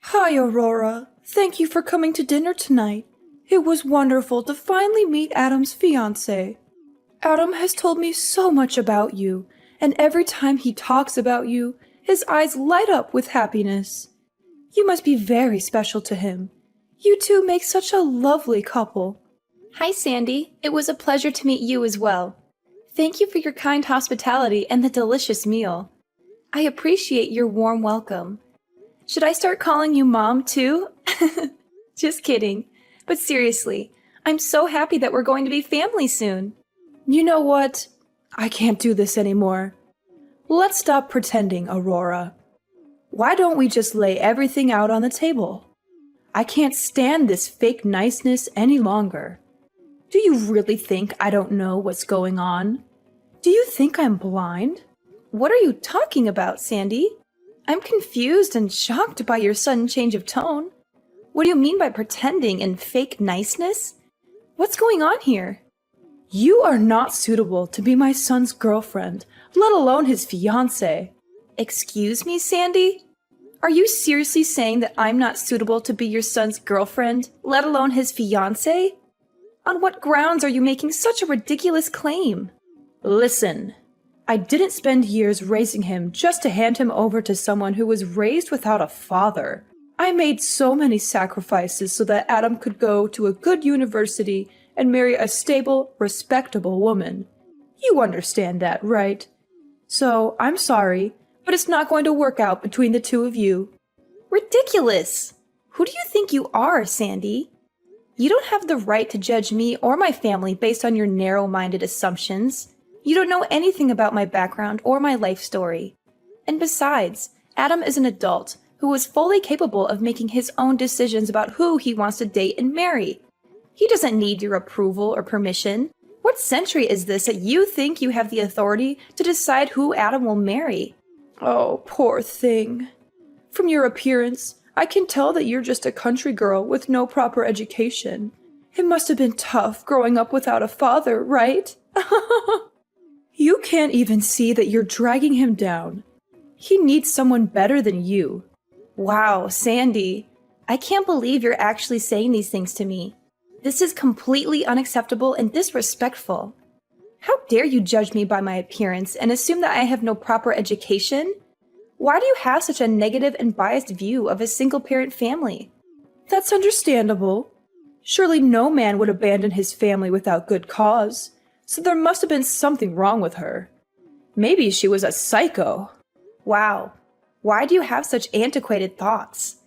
Hi, Aurora. Thank you for coming to dinner tonight. It was wonderful to finally meet Adam's fiancé. Adam has told me so much about you, and every time he talks about you, his eyes light up with happiness. You must be very special to him. You two make such a lovely couple. Hi, Sandy. It was a pleasure to meet you as well. Thank you for your kind hospitality and the delicious meal. I appreciate your warm welcome. Should I start calling you Mom, too? Just kidding. But seriously, I'm so happy that we're going to be family soon. You know what? I can't do this anymore. Let's stop pretending, Aurora. Why don't we just lay everything out on the table? I can't stand this fake niceness any longer. Do you really think I don't know what's going on? Do you think I'm blind? What are you talking about, Sandy? I'm confused and shocked by your sudden change of tone. What do you mean by pretending and fake niceness? What's going on here? You are not suitable to be my son's girlfriend, let alone his fiancé. Excuse me, Sandy? Are you seriously saying that I'm not suitable to be your son's girlfriend, let alone his fiancé? On what grounds are you making such a ridiculous claim? Listen, I didn't spend years raising him just to hand him over to someone who was raised without a father. I made so many sacrifices so that Adam could go to a good university and marry a stable, respectable woman. You understand that, right? So, I'm sorry, but it's not going to work out between the two of you. Ridiculous! Who do you think you are, Sandy? You don't have the right to judge me or my family based on your narrow-minded assumptions. You don't know anything about my background or my life story. And besides, Adam is an adult who is fully capable of making his own decisions about who he wants to date and marry. He doesn't need your approval or permission. What century is this that you think you have the authority to decide who Adam will marry? Oh, poor thing. From your appearance, I can tell that you're just a country girl with no proper education. It must have been tough growing up without a father, right? You can't even see that you're dragging him down. He needs someone better than you. Wow, Sandy. I can't believe you're actually saying these things to me. This is completely unacceptable and disrespectful. How dare you judge me by my appearance and assume that I have no proper education? Why do you have such a negative and biased view of a single-parent family? That's understandable. Surely no man would abandon his family without good cause, so there must have been something wrong with her. Maybe she was a psycho. Wow. Why do you have such antiquated thoughts?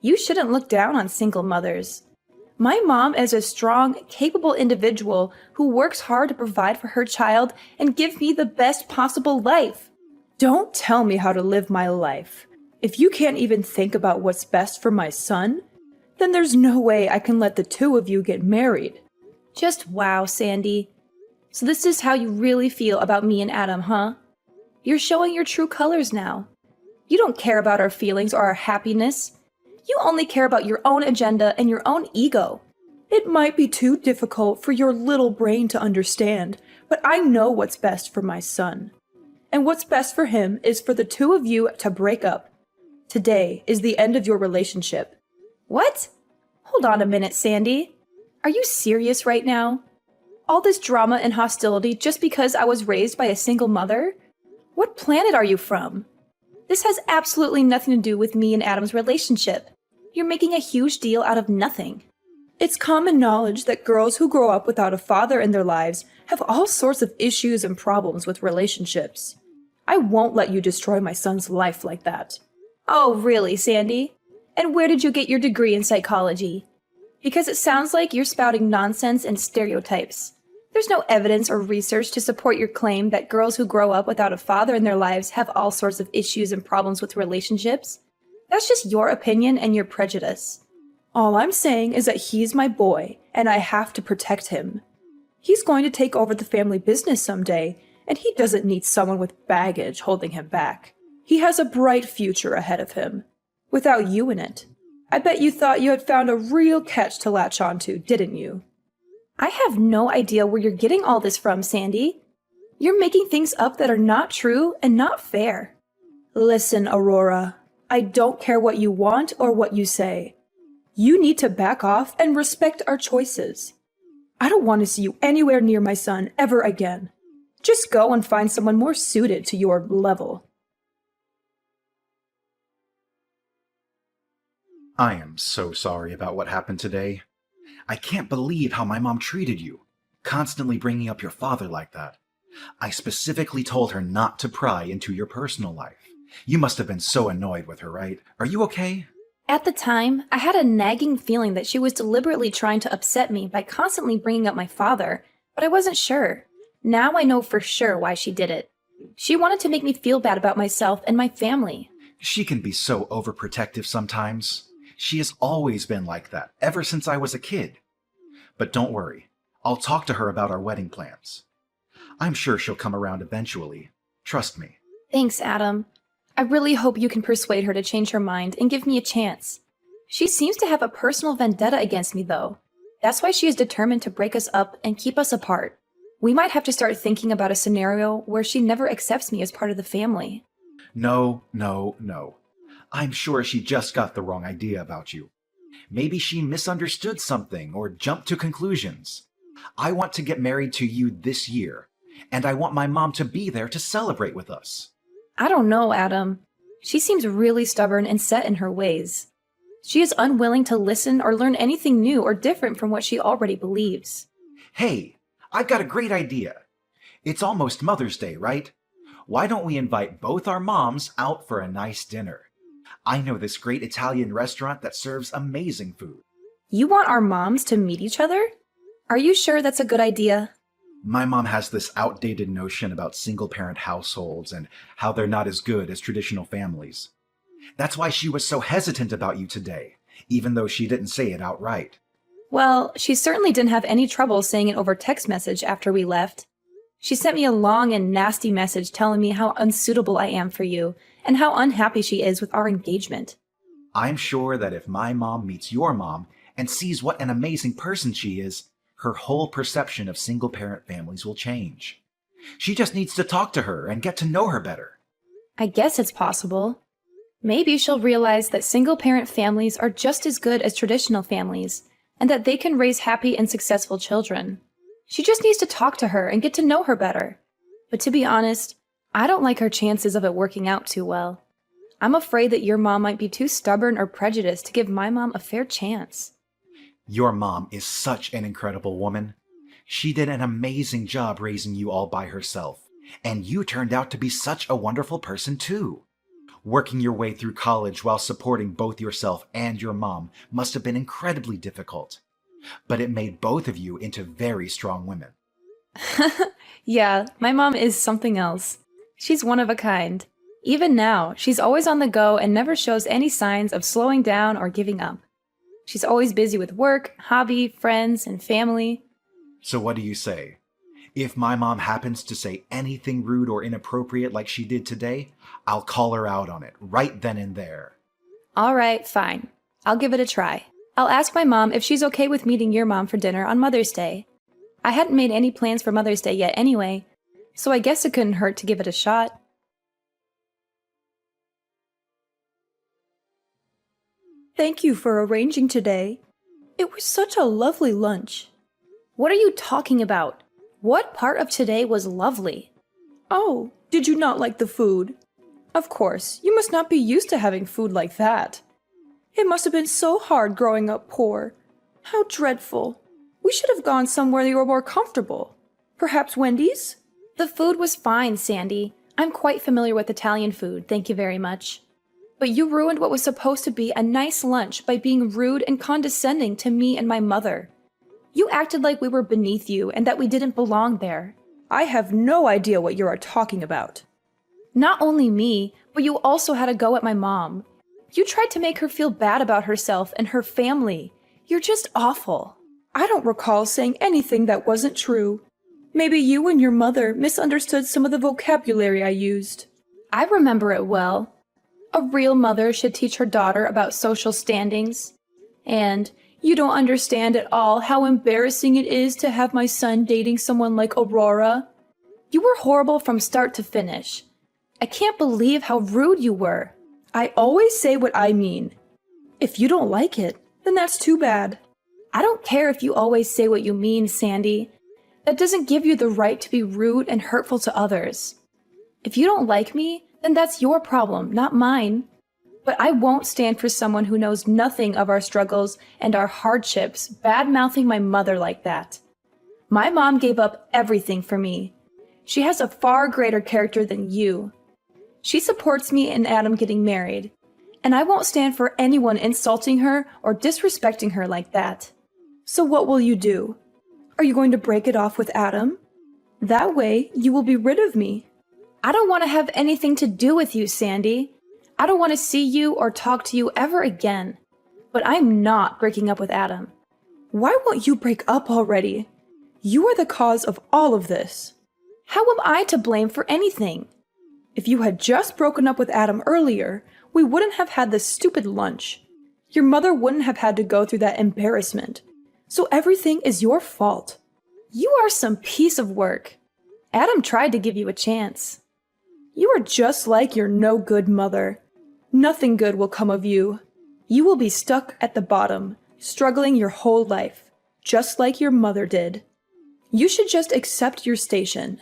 You shouldn't look down on single mothers. My mom is a strong, capable individual who works hard to provide for her child and give me the best possible life. Don't tell me how to live my life. If you can't even think about what's best for my son, then there's no way I can let the two of you get married. Just wow, Sandy. So this is how you really feel about me and Adam, huh? You're showing your true colors now. You don't care about our feelings or our happiness. You only care about your own agenda and your own ego. It might be too difficult for your little brain to understand, but I know what's best for my son. And what's best for him is for the two of you to break up. Today is the end of your relationship. What? Hold on a minute, Sandy. Are you serious right now? All this drama and hostility just because I was raised by a single mother? What planet are you from? This has absolutely nothing to do with me and Adam's relationship. You're making a huge deal out of nothing. It's common knowledge that girls who grow up without a father in their lives have all sorts of issues and problems with relationships. I won't let you destroy my son's life like that. Oh, really, Sandy? And where did you get your degree in psychology? Because it sounds like you're spouting nonsense and stereotypes. There's no evidence or research to support your claim that girls who grow up without a father in their lives have all sorts of issues and problems with relationships. That's just your opinion and your prejudice. All I'm saying is that he's my boy, and I have to protect him. He's going to take over the family business someday, and he doesn't need someone with baggage holding him back. He has a bright future ahead of him, without you in it. I bet you thought you had found a real catch to latch onto, didn't you? I have no idea where you're getting all this from, Sandy. You're making things up that are not true and not fair. Listen, Aurora, I don't care what you want or what you say. You need to back off and respect our choices. I don't want to see you anywhere near my son ever again. Just go and find someone more suited to your level. I am so sorry about what happened today. I can't believe how my mom treated you, constantly bringing up your father like that. I specifically told her not to pry into your personal life. You must have been so annoyed with her, right? Are you okay? At the time, I had a nagging feeling that she was deliberately trying to upset me by constantly bringing up my father, but I wasn't sure. Now I know for sure why she did it. She wanted to make me feel bad about myself and my family. She can be so overprotective sometimes. She has always been like that, ever since I was a kid. But don't worry, I'll talk to her about our wedding plans. I'm sure she'll come around eventually. Trust me. Thanks, Adam. I really hope you can persuade her to change her mind and give me a chance. She seems to have a personal vendetta against me, though. That's why she is determined to break us up and keep us apart. We might have to start thinking about a scenario where she never accepts me as part of the family. No. I'm sure she just got the wrong idea about you. Maybe she misunderstood something or jumped to conclusions. I want to get married to you this year, and I want my mom to be there to celebrate with us. I don't know, Adam. She seems really stubborn and set in her ways. She is unwilling to listen or learn anything new or different from what she already believes. Hey, I've got a great idea. It's almost Mother's Day, right? Why don't we invite both our moms out for a nice dinner? I know this great Italian restaurant that serves amazing food. You want our moms to meet each other? Are you sure that's a good idea? My mom has this outdated notion about single-parent households and how they're not as good as traditional families. That's why she was so hesitant about you today, even though she didn't say it outright. Well, she certainly didn't have any trouble saying it over text message after we left. She sent me a long and nasty message telling me how unsuitable I am for you and how unhappy she is with our engagement. I'm sure that if my mom meets your mom and sees what an amazing person she is, her whole perception of single-parent families will change. She just needs to talk to her and get to know her better. I guess it's possible. Maybe she'll realize that single-parent families are just as good as traditional families, and that they can raise happy and successful children. She just needs to talk to her and get to know her better. But to be honest, I don't like her chances of it working out too well. I'm afraid that your mom might be too stubborn or prejudiced to give my mom a fair chance. Your mom is such an incredible woman. She did an amazing job raising you all by herself, and you turned out to be such a wonderful person too. Working your way through college while supporting both yourself and your mom must have been incredibly difficult. But it made both of you into very strong women. Yeah, my mom is something else. She's one of a kind. Even now, she's always on the go and never shows any signs of slowing down or giving up. She's always busy with work, hobby, friends, and family. So what do you say? If my mom happens to say anything rude or inappropriate like she did today, I'll call her out on it right then and there. All right, fine. I'll give it a try. I'll ask my mom if she's okay with meeting your mom for dinner on Mother's Day. I hadn't made any plans for Mother's Day yet anyway, so I guess it couldn't hurt to give it a shot. Thank you for arranging today. It was such a lovely lunch. What are you talking about? What part of today was lovely? Oh, did you not like the food? Of course, you must not be used to having food like that. It must have been so hard growing up poor. How dreadful. We should have gone somewhere you were more comfortable. Perhaps Wendy's? The food was fine, Sandy. I'm quite familiar with Italian food, thank you very much. But you ruined what was supposed to be a nice lunch by being rude and condescending to me and my mother. You acted like we were beneath you and that we didn't belong there. I have no idea what you are talking about. Not only me, but you also had a go at my mom. You tried to make her feel bad about herself and her family. You're just awful. I don't recall saying anything that wasn't true. Maybe you and your mother misunderstood some of the vocabulary I used. I remember it well. A real mother should teach her daughter about social standings. And you don't understand at all how embarrassing it is to have my son dating someone like Aurora. You were horrible from start to finish. I can't believe how rude you were. I always say what I mean. If you don't like it, then that's too bad. I don't care if you always say what you mean, Sandy. That doesn't give you the right to be rude and hurtful to others. If you don't like me, then that's your problem, not mine. But I won't stand for someone who knows nothing of our struggles and our hardships bad-mouthing my mother like that. My mom gave up everything for me. She has a far greater character than you. She supports me and Adam getting married, and I won't stand for anyone insulting her or disrespecting her like that. So what will you do? Are you going to break it off with Adam? That way, you will be rid of me. I don't want to have anything to do with you, Sandy. I don't want to see you or talk to you ever again. But I'm not breaking up with Adam. Why won't you break up already? You are the cause of all of this. How am I to blame for anything? If you had just broken up with Adam earlier, we wouldn't have had this stupid lunch. Your mother wouldn't have had to go through that embarrassment. So everything is your fault. You are some piece of work. Adam tried to give you a chance. You are just like your no-good mother. Nothing good will come of you. You will be stuck at the bottom, struggling your whole life, just like your mother did. You should just accept your station.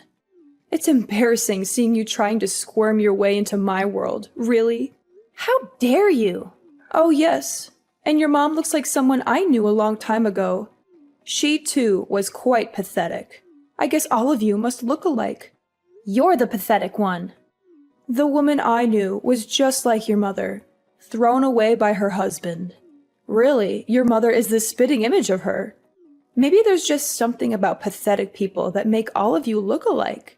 It's embarrassing seeing you trying to squirm your way into my world, really. How dare you? Oh yes, and your mom looks like someone I knew a long time ago. She too was quite pathetic. I guess all of you must look alike. You're the pathetic one. The woman I knew was just like your mother, thrown away by her husband. Really, your mother is the spitting image of her. Maybe there's just something about pathetic people that make all of you look alike.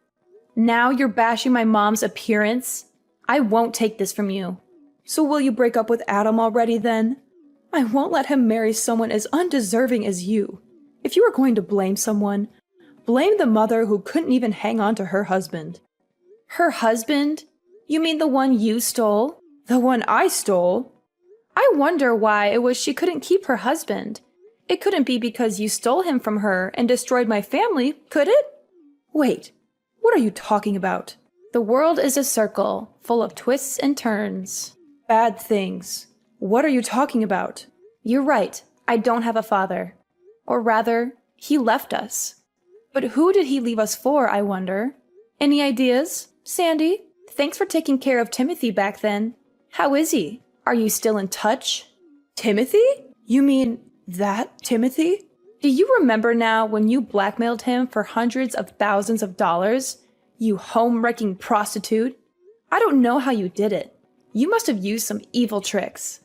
Now you're bashing my mom's appearance? I won't take this from you. So will you break up with Adam already then? I won't let him marry someone as undeserving as you. If you are going to blame someone, blame the mother who couldn't even hang on to her husband. Her husband? You mean the one you stole? The one I stole? I wonder why it was she couldn't keep her husband. It couldn't be because you stole him from her and destroyed my family, could it? Wait, what are you talking about? The world is a circle, full of twists and turns. Bad things. What are you talking about? You're right, I don't have a father. Or rather, he left us. But who did he leave us for, I wonder? Any ideas? Sandy, thanks for taking care of Timothy back then. How is he? Are you still in touch? Timothy? You mean that Timothy? Do you remember now when you blackmailed him for hundreds of thousands of dollars? You home-wrecking prostitute? I don't know how you did it. You must have used some evil tricks.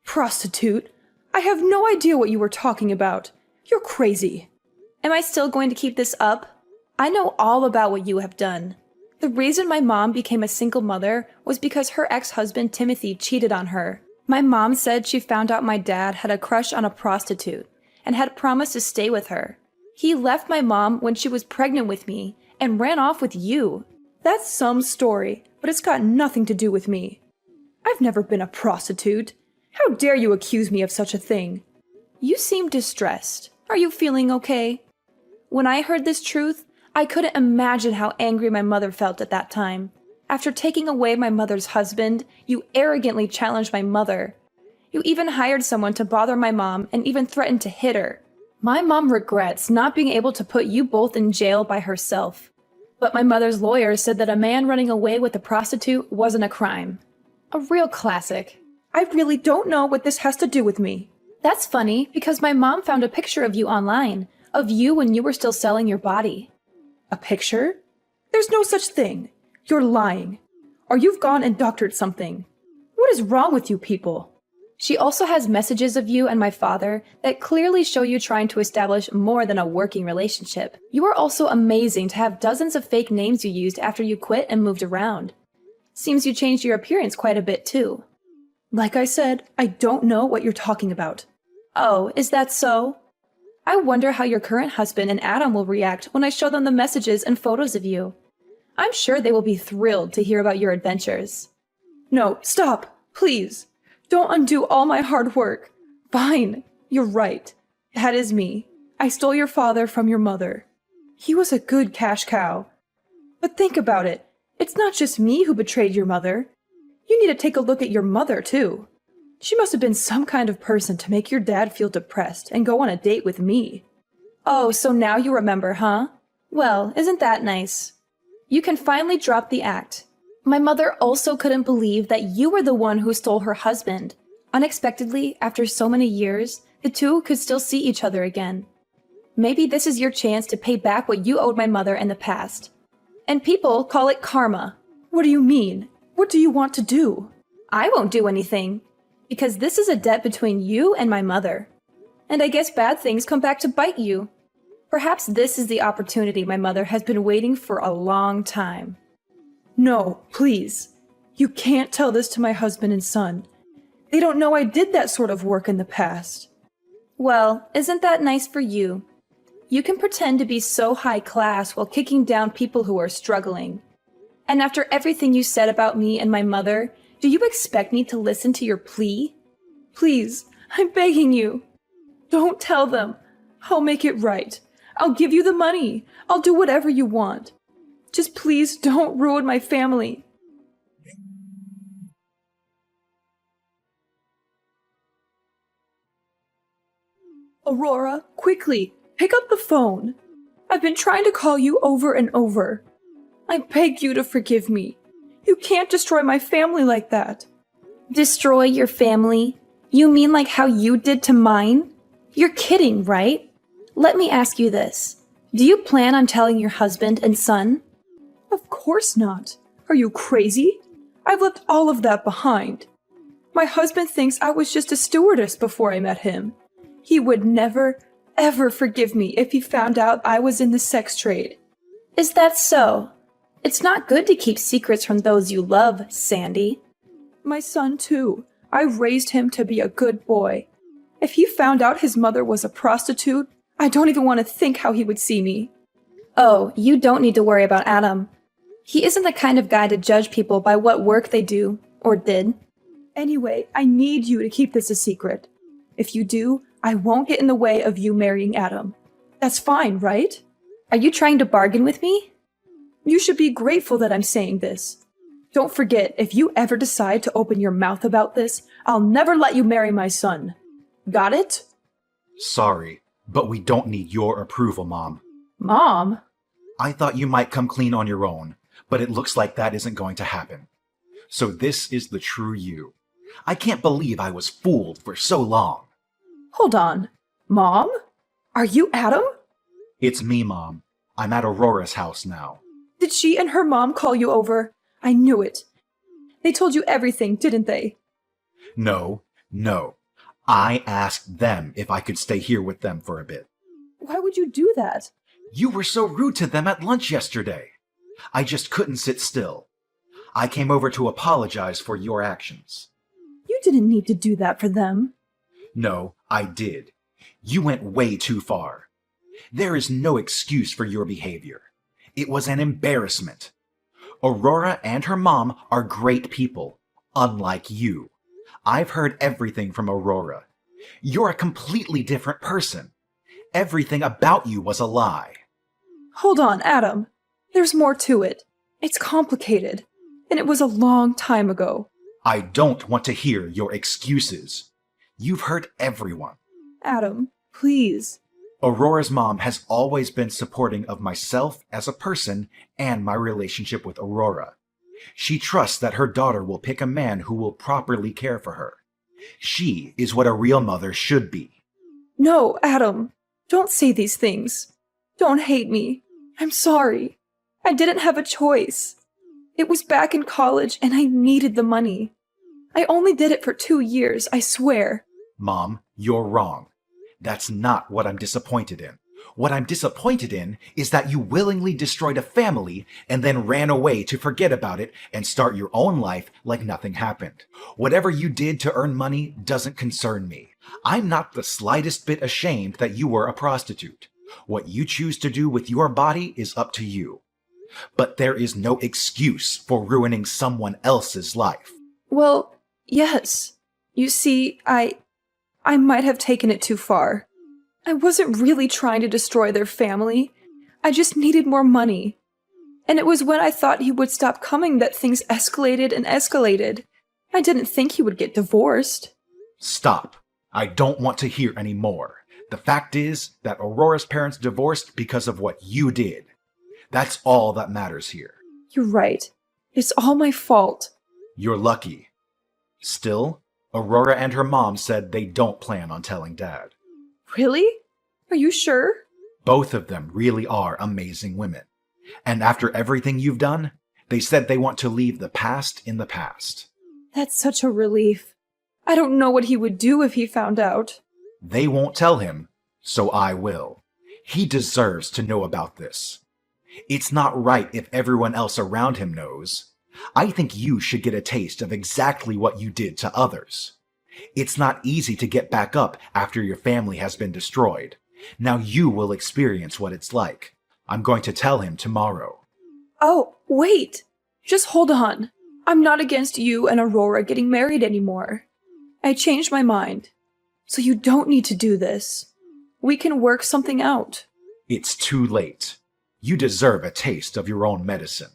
Prostitute? I have no idea what you were talking about. You're crazy. Am I still going to keep this up? I know all about what you have done. The reason my mom became a single mother was because her ex-husband Timothy cheated on her. My mom said she found out my dad had a crush on a prostitute and had promised to stay with her. He left my mom when she was pregnant with me and ran off with you. That's some story, but it's got nothing to do with me. I've never been a prostitute. How dare you accuse me of such a thing? You seem distressed. Are you feeling okay? When I heard this truth, I couldn't imagine how angry my mother felt at that time. After taking away my mother's husband, you arrogantly challenged my mother. You even hired someone to bother my mom and even threatened to hit her. My mom regrets not being able to put you both in jail by herself. But my mother's lawyer said that a man running away with a prostitute wasn't a crime. A real classic. I really don't know what this has to do with me. That's funny, because my mom found a picture of you online, of you when you were still selling your body. A picture? There's no such thing. You're lying. Or you've gone and doctored something. What is wrong with you people? She also has messages of you and my father that clearly show you trying to establish more than a working relationship. You are also amazing to have dozens of fake names you used after you quit and moved around. Seems you changed your appearance quite a bit too. Like I said, I don't know what you're talking about. Oh, is that so? I wonder how your current husband and Adam will react when I show them the messages and photos of you. I'm sure they will be thrilled to hear about your adventures. No, stop, please. Don't undo all my hard work. Fine, you're right. That is me. I stole your father from your mother. He was a good cash cow. But think about it. It's not just me who betrayed your mother. You need to take a look at your mother, too. She must have been some kind of person to make your dad feel depressed and go on a date with me. Oh, so now you remember, huh? Well, isn't that nice? You can finally drop the act. My mother also couldn't believe that you were the one who stole her husband. Unexpectedly, after so many years, the two could still see each other again. Maybe this is your chance to pay back what you owed my mother in the past. And people call it karma. What do you mean? What do you want to do? I won't do anything, because this is a debt between you and my mother. And I guess bad things come back to bite you. Perhaps this is the opportunity my mother has been waiting for a long time. No, please. You can't tell this to my husband and son. They don't know I did that sort of work in the past. Well, isn't that nice for you? You can pretend to be so high class while kicking down people who are struggling. And after everything you said about me and my mother, do you expect me to listen to your plea? Please, I'm begging you. Don't tell them. I'll make it right. I'll give you the money. I'll do whatever you want. Just please don't ruin my family. Aurora, quickly, pick up the phone. I've been trying to call you over and over. I beg you to forgive me. You can't destroy my family like that. Destroy your family? You mean like how you did to mine? You're kidding, right? Let me ask you this. Do you plan on telling your husband and son? Of course not. Are you crazy? I've left all of that behind. My husband thinks I was just a stewardess before I met him. He would never, ever forgive me if he found out I was in the sex trade. Is that so? It's not good to keep secrets from those you love, Sandy. My son, too. I raised him to be a good boy. If he found out his mother was a prostitute, I don't even want to think how he would see me. Oh, you don't need to worry about Adam. He isn't the kind of guy to judge people by what work they do, or did. Anyway, I need you to keep this a secret. If you do, I won't get in the way of you marrying Adam. That's fine, right? Are you trying to bargain with me? You should be grateful that I'm saying this. Don't forget, if you ever decide to open your mouth about this, I'll never let you marry my son. Got it? Sorry, but we don't need your approval, Mom. Mom? I thought you might come clean on your own, but it looks like that isn't going to happen. So this is the true you. I can't believe I was fooled for so long. Hold on. Mom? Are you Adam? It's me, Mom. I'm at Aurora's house now. Did she and her mom call you over? I knew it. They told you everything, didn't they? No. I asked them if I could stay here with them for a bit. Why would you do that? You were so rude to them at lunch yesterday. I just couldn't sit still. I came over to apologize for your actions. You didn't need to do that for them. No, I did. You went way too far. There is no excuse for your behavior. It was an embarrassment. Aurora and her mom are great people, unlike you. I've heard everything from Aurora. You're a completely different person. Everything about you was a lie. Hold on, Adam. There's more to it. It's complicated, and it was a long time ago. I don't want to hear your excuses. You've hurt everyone. Adam, please. Aurora's mom has always been supporting of myself as a person and my relationship with Aurora. She trusts that her daughter will pick a man who will properly care for her. She is what a real mother should be. No, Adam. Don't say these things. Don't hate me. I'm sorry. I didn't have a choice. It was back in college and I needed the money. I only did it for 2 years, I swear. Mom, you're wrong. That's not what I'm disappointed in. What I'm disappointed in is that you willingly destroyed a family and then ran away to forget about it and start your own life like nothing happened. Whatever you did to earn money doesn't concern me. I'm not the slightest bit ashamed that you were a prostitute. What you choose to do with your body is up to you. But there is no excuse for ruining someone else's life. Well, yes. You see, I might have taken it too far. I wasn't really trying to destroy their family. I just needed more money. And it was when I thought he would stop coming that things escalated and escalated. I didn't think he would get divorced. Stop. I don't want to hear any more. The fact is that Aurora's parents divorced because of what you did. That's all that matters here. You're right. It's all my fault. You're lucky. Still, Aurora and her mom said they don't plan on telling Dad. Really? Are you sure? Both of them really are amazing women. And after everything you've done, they said they want to leave the past in the past. That's such a relief. I don't know what he would do if he found out. They won't tell him, so I will. He deserves to know about this. It's not right if everyone else around him knows. I think you should get a taste of exactly what you did to others. It's not easy to get back up after your family has been destroyed. Now you will experience what it's like. I'm going to tell him tomorrow. Oh, wait! Just hold on. I'm not against you and Aurora getting married anymore. I changed my mind. So you don't need to do this. We can work something out. It's too late. You deserve a taste of your own medicine.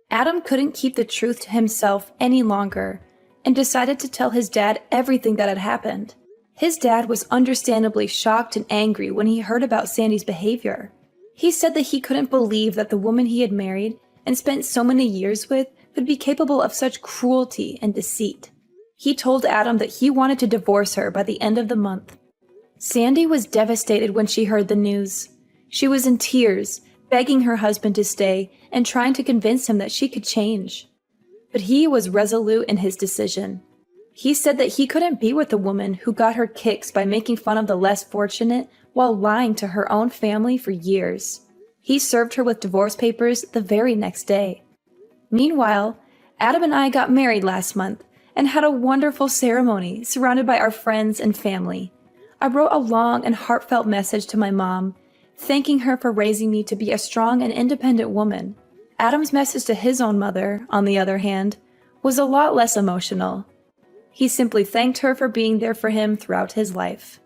Adam couldn't keep the truth to himself any longer and decided to tell his dad everything that had happened. His dad was understandably shocked and angry when he heard about Sandy's behavior. He said that he couldn't believe that the woman he had married and spent so many years with could be capable of such cruelty and deceit. He told Adam that he wanted to divorce her by the end of the month. Sandy was devastated when she heard the news. She was in tears, begging her husband to stay and trying to convince him that she could change. But he was resolute in his decision. He said that he couldn't be with a woman who got her kicks by making fun of the less fortunate while lying to her own family for years. He served her with divorce papers the very next day. Meanwhile, Adam and I got married last month and had a wonderful ceremony surrounded by our friends and family. I wrote a long and heartfelt message to my mom, thanking her for raising me to be a strong and independent woman. Adam's message to his own mother, on the other hand, was a lot less emotional. He simply thanked her for being there for him throughout his life.